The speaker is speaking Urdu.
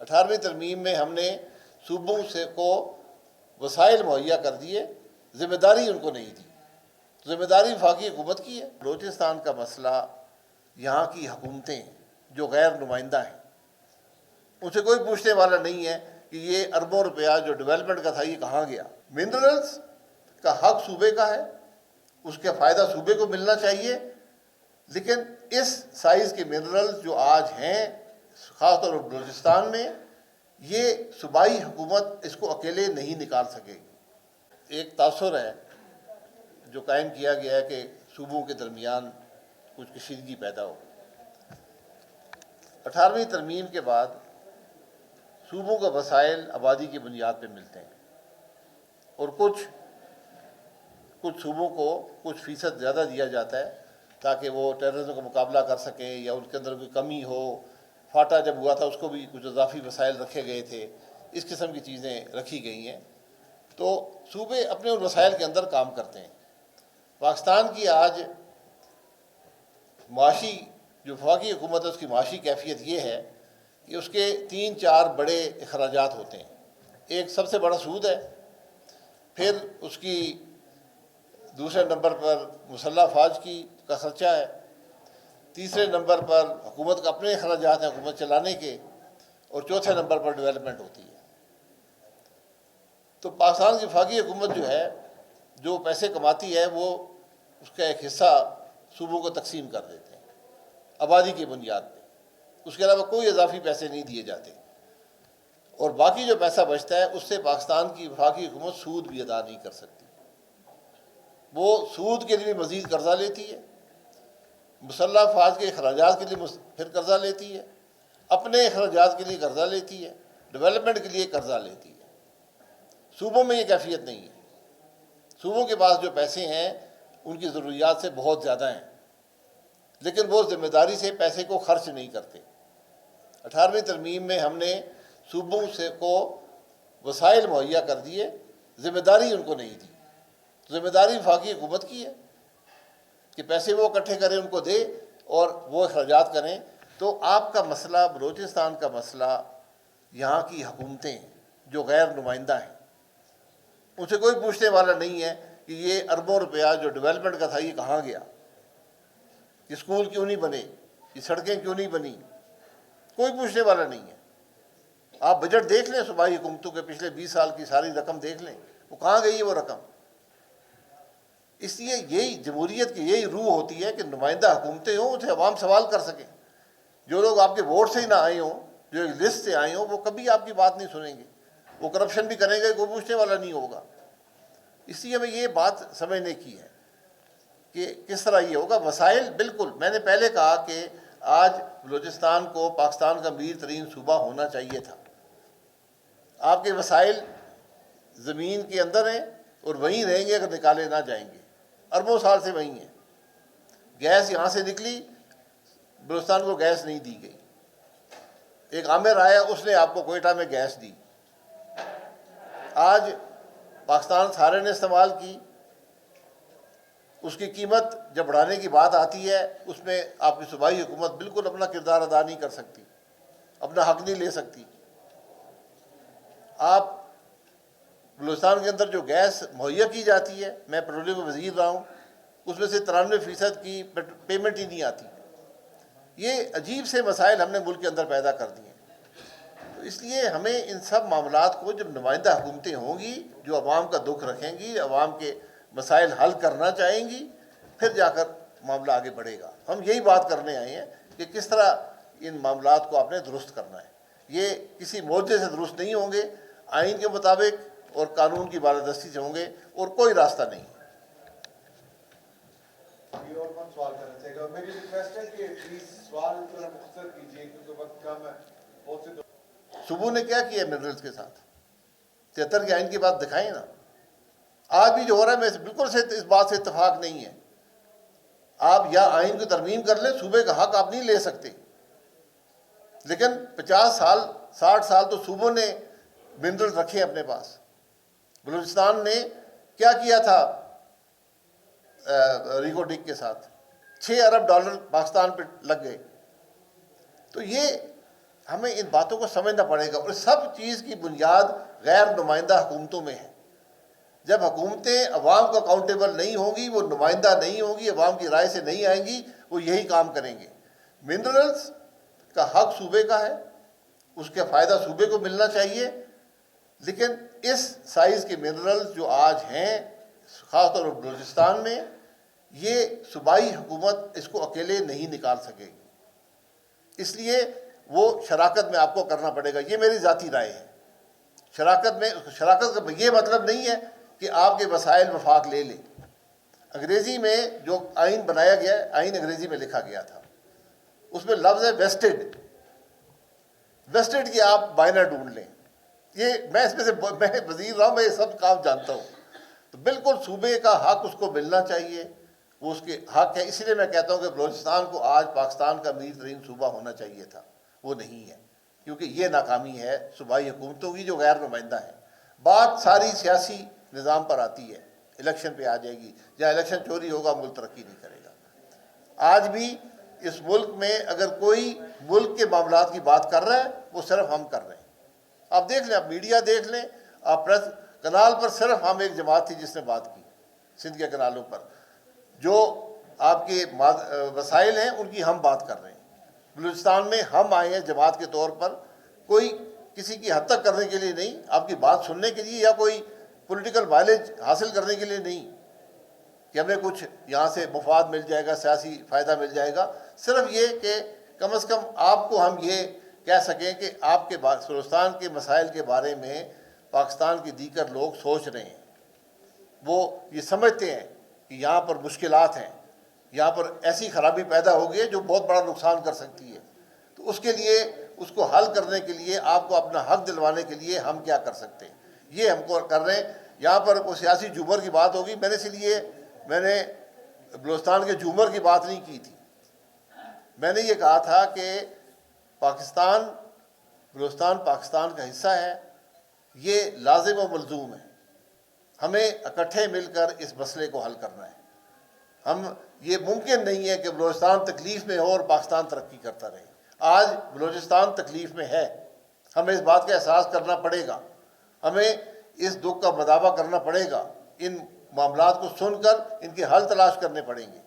18ویں ترمیم میں ہم نے صوبوں سے کو وسائل مہیا کر دیے، ذمہ داری ان کو نہیں دی۔ ذمہ داری وفاقی حکومت کی ہے۔ بلوچستان کا مسئلہ یہاں کی حکومتیں جو غیر نمائندہ ہیں ان سے کوئی پوچھنے والا نہیں ہے کہ یہ اربوں روپیہ جو ڈیولپمنٹ کا تھا یہ کہاں گیا۔ منرلز کا حق صوبے کا ہے، اس کا فائدہ صوبے کو ملنا چاہیے، لیکن اس سائز کے منرلز جو آج ہیں خاص طور پر بلوچستان میں، یہ صوبائی حکومت اس کو اکیلے نہیں نکال سکے گی۔ ایک تاثر ہے جو قائم کیا گیا ہے کہ صوبوں کے درمیان کچھ کشیدگی پیدا ہو۔ 18ویں ترمیم کے بعد صوبوں کا وسائل آبادی کی بنیاد پہ ملتے ہیں، اور کچھ صوبوں کو کچھ فیصد زیادہ دیا جاتا ہے تاکہ وہ ٹیررزم کا مقابلہ کر سکیں، یا ان کے اندر کوئی کمی ہو۔ فاٹا جب ہوا تھا اس کو بھی کچھ اضافی وسائل رکھے گئے تھے، اس قسم کی چیزیں رکھی گئی ہیں۔ تو صوبے اپنے ان وسائل کے اندر کام کرتے ہیں۔ پاکستان کی آج معاشی جو وفاقی حکومت ہے اس کی معاشی کیفیت یہ ہے کہ اس کے 3-4 بڑے اخراجات ہوتے ہیں۔ ایک سب سے بڑا سود ہے، پھر اس کی دوسرے نمبر پر مسلح افواج کا خرچہ ہے، تیسرے نمبر پر حکومت کا اپنے اخراجات ہیں حکومت چلانے کے، اور چوتھے نمبر پر ڈیولپمنٹ ہوتی ہے۔ تو پاکستان کی وفاقی حکومت جو ہے جو پیسے کماتی ہے وہ اس کا ایک حصہ صوبوں کو تقسیم کر دیتے ہیں آبادی کی بنیاد پہ، اس کے علاوہ کوئی اضافی پیسے نہیں دیے جاتے، اور باقی جو پیسہ بچتا ہے اس سے پاکستان کی وفاقی حکومت سود بھی ادا نہیں کر سکتی۔ وہ سود کے لیے مزید قرضہ لیتی ہے، مسلح افواج کے اخراجات کے لیے پھر قرضہ لیتی ہے، اپنے اخراجات کے لیے قرضہ لیتی ہے، ڈیولپمنٹ کے لیے قرضہ لیتی ہے۔ صوبوں میں یہ کیفیت نہیں ہے۔ صوبوں کے پاس جو پیسے ہیں ان کی ضروریات سے بہت زیادہ ہیں، لیکن وہ ذمہ داری سے پیسے کو خرچ نہیں کرتے۔ 18ویں ترمیم میں ہم نے صوبوں سے کو وسائل مہیا کر دیے، ذمہ داری ان کو نہیں دی۔ ذمہ داری وفاقی حکومت کی ہے کہ پیسے وہ اکٹھے کریں، ان کو دے اور وہ اخراجات کریں۔ تو آپ کا مسئلہ، بلوچستان کا مسئلہ، یہاں کی حکومتیں جو غیر نمائندہ ہیں ان سے کوئی پوچھنے والا نہیں ہے کہ یہ اربوں روپیہ جو ڈیولپمنٹ کا تھا یہ کہاں گیا، یہ اسکول کیوں نہیں بنے، یہ سڑکیں کیوں نہیں بنی، کوئی پوچھنے والا نہیں ہے۔ آپ بجٹ دیکھ لیں صوبائی حکومتوں کے پچھلے 20 سال کی ساری رقم دیکھ لیں، وہ کہاں گئی ہے وہ رقم۔ اس لیے یہی جمہوریت کی یہی روح ہوتی ہے کہ نمائندہ حکومتیں ہوں، اسے عوام سوال کر سکیں۔ جو لوگ آپ کے ووٹ سے ہی نہ آئے ہوں، جو ایک لسٹ سے آئے ہوں، وہ کبھی آپ کی بات نہیں سنیں گے، وہ کرپشن بھی کریں گے، کوئی پوچھنے والا نہیں ہوگا۔ اس لیے ہمیں یہ بات سمجھنے کی ہے کہ کس طرح یہ ہوگا۔ وسائل بالکل میں نے پہلے کہا کہ آج بلوچستان کو پاکستان کا امیر ترین صوبہ ہونا چاہیے تھا۔ آپ کے وسائل زمین کے اندر ہیں اور وہیں رہیں گے اگر نکالے نہ جائیں گے، اربوں سال سے وہیں ہیں۔ گیس یہاں سے نکلی، بلوچستان کو گیس نہیں دی گئی۔ ایک عامر آیا، اس نے آپ کو کوئٹہ میں گیس دی۔ آج پاکستان سارے نے استعمال کی، اس کی قیمت جب بڑھانے کی بات آتی ہے اس میں آپ کی صوبائی حکومت بالکل اپنا کردار ادا نہیں کر سکتی، اپنا حق نہیں لے سکتی۔ آپ بلوچستان کے اندر جو گیس مہیا کی جاتی ہے، میں پیٹرولیم کا وزیر رہا ہوں، اس میں سے 93% کی پیمنٹ ہی نہیں آتی۔ یہ عجیب سے مسائل ہم نے ملک کے اندر پیدا کر دیے۔ تو اس لیے ہمیں ان سب معاملات کو جب نمائندہ حکومتیں ہوں گی جو عوام کا دکھ رکھیں گی، عوام کے مسائل حل کرنا چاہیں گی، پھر جا کر معاملہ آگے بڑھے گا۔ ہم یہی بات کرنے آئے ہیں کہ کس طرح ان معاملات کو آپ نے درست کرنا ہے۔ یہ کسی معجزے سے درست نہیں ہوں گے، آئین کے مطابق اور قانون کی بالادستی سے ہوں گے، اور کوئی راستہ نہیں۔ اور سوال کرنا چاہے گا، میری ریکویسٹ ہے کہ پلیز سوال ذرا مختصر کیجیے کیونکہ وقت کم ہے۔ بہت سے صوبوں نے کیا کیا منرلز کے ساتھ؟ 73 کے آئین کی بات دکھائیں نا۔ آج بھی جو ہو رہا ہے میں بالکل سے اس بات سے اتفاق نہیں ہے۔ آپ یا آئین کو ترمیم کر لیں، صوبے کا حق آپ نہیں لے سکتے، لیکن 50 سال 60 سال تو صوبوں نے منرل رکھے اپنے پاس۔ بلوچستان نے کیا کیا تھا ریکو ڈک کے ساتھ؟ $6 ارب پاکستان پہ لگ گئے۔ تو یہ ہمیں ان باتوں کو سمجھنا پڑے گا، اور سب چیز کی بنیاد غیر نمائندہ حکومتوں میں ہے۔ جب حکومتیں عوام کو اکاؤنٹیبل نہیں ہوں گی، وہ نمائندہ نہیں ہوں گی، عوام کی رائے سے نہیں آئیں گی، وہ یہی کام کریں گے۔ منرلز کا حق صوبے کا ہے، اس کا فائدہ صوبے کو ملنا چاہیے، لیکن اس سائز کے منرلز جو آج ہیں خاص طور پر بلوچستان میں، یہ صوبائی حکومت اس کو اکیلے نہیں نکال سکے گی، اس لیے وہ شراکت میں آپ کو کرنا پڑے گا۔ یہ میری ذاتی رائے ہے۔ شراکت کا یہ مطلب نہیں ہے کہ آپ کے وسائل وفاق لے لیں۔ انگریزی میں جو آئین بنایا گیا ہے، آئین انگریزی میں لکھا گیا تھا، اس میں لفظ ہے ویسٹڈ۔ ویسٹڈ کی آپ بائنا ڈھونڈ لیں۔ یہ میں اس میں سے میں وزیر رہا ہوں، میں یہ سب کام جانتا ہوں۔ تو بالکل صوبے کا حق اس کو ملنا چاہیے، وہ اس کے حق ہے۔ اسی لیے میں کہتا ہوں کہ بلوچستان کو آج پاکستان کا امیر ترین صوبہ ہونا چاہیے تھا، وہ نہیں ہے، کیونکہ یہ ناکامی ہے صوبائی حکومتوں کی جو غیر نمائندہ ہیں۔ بات ساری سیاسی نظام پر آتی ہے، الیکشن پہ آ جائے گی، جہاں الیکشن چوری ہوگا ملک ترقی نہیں کرے گا۔ آج بھی اس ملک میں اگر کوئی ملک کے معاملات کی بات کر رہا ہے، وہ صرف ہم کر رہے ہیں۔ آپ دیکھ لیں، آپ میڈیا دیکھ لیں، آپ پریس کنال پر صرف ہم ایک جماعت تھی جس نے بات کی سندھ کے کنالوں پر۔ جو آپ کے وسائل ہیں ان کی ہم بات کر رہے ہیں۔ بلوچستان میں ہم آئے ہیں جماعت کے طور پر، کوئی کسی کی حد تک کرنے کے لیے نہیں، آپ کی بات سننے کے لیے یا کوئی پولیٹیکل مائلیج حاصل کرنے کے لیے نہیں کہ ہمیں کچھ یہاں سے مفاد مل جائے گا، سیاسی فائدہ مل جائے گا۔ صرف یہ کہ کم از کم آپ کو ہم یہ کہہ سکیں کہ آپ کے بلوچستان کے مسائل کے بارے میں پاکستان کے دیگر لوگ سوچ رہے ہیں، وہ یہ سمجھتے ہیں کہ یہاں پر مشکلات ہیں، یہاں پر ایسی خرابی پیدا ہوگی ہے جو بہت بڑا نقصان کر سکتی ہے۔ تو اس کے لیے، اس کو حل کرنے کے لیے، آپ کو اپنا حق دلوانے کے لیے ہم کیا کر سکتے ہیں، یہ ہم کو کر رہے ہیں۔ یہاں پر کوئی سیاسی جھومر کی بات ہوگی، میں نے بلوچستان کے جھومر کی بات نہیں کی تھی۔ میں نے یہ کہا تھا کہ بلوچستان پاکستان کا حصہ ہے، یہ لازم و ملزوم ہے۔ ہمیں اکٹھے مل کر اس مسئلے کو حل کرنا ہے۔ یہ ممکن نہیں ہے کہ بلوچستان تکلیف میں ہو اور پاکستان ترقی کرتا رہے۔ آج بلوچستان تکلیف میں ہے، ہمیں اس بات کا احساس کرنا پڑے گا، ہمیں اس دکھ کا مداوع کرنا پڑے گا، ان معاملات کو سن کر ان کے حل تلاش کرنے پڑیں گے۔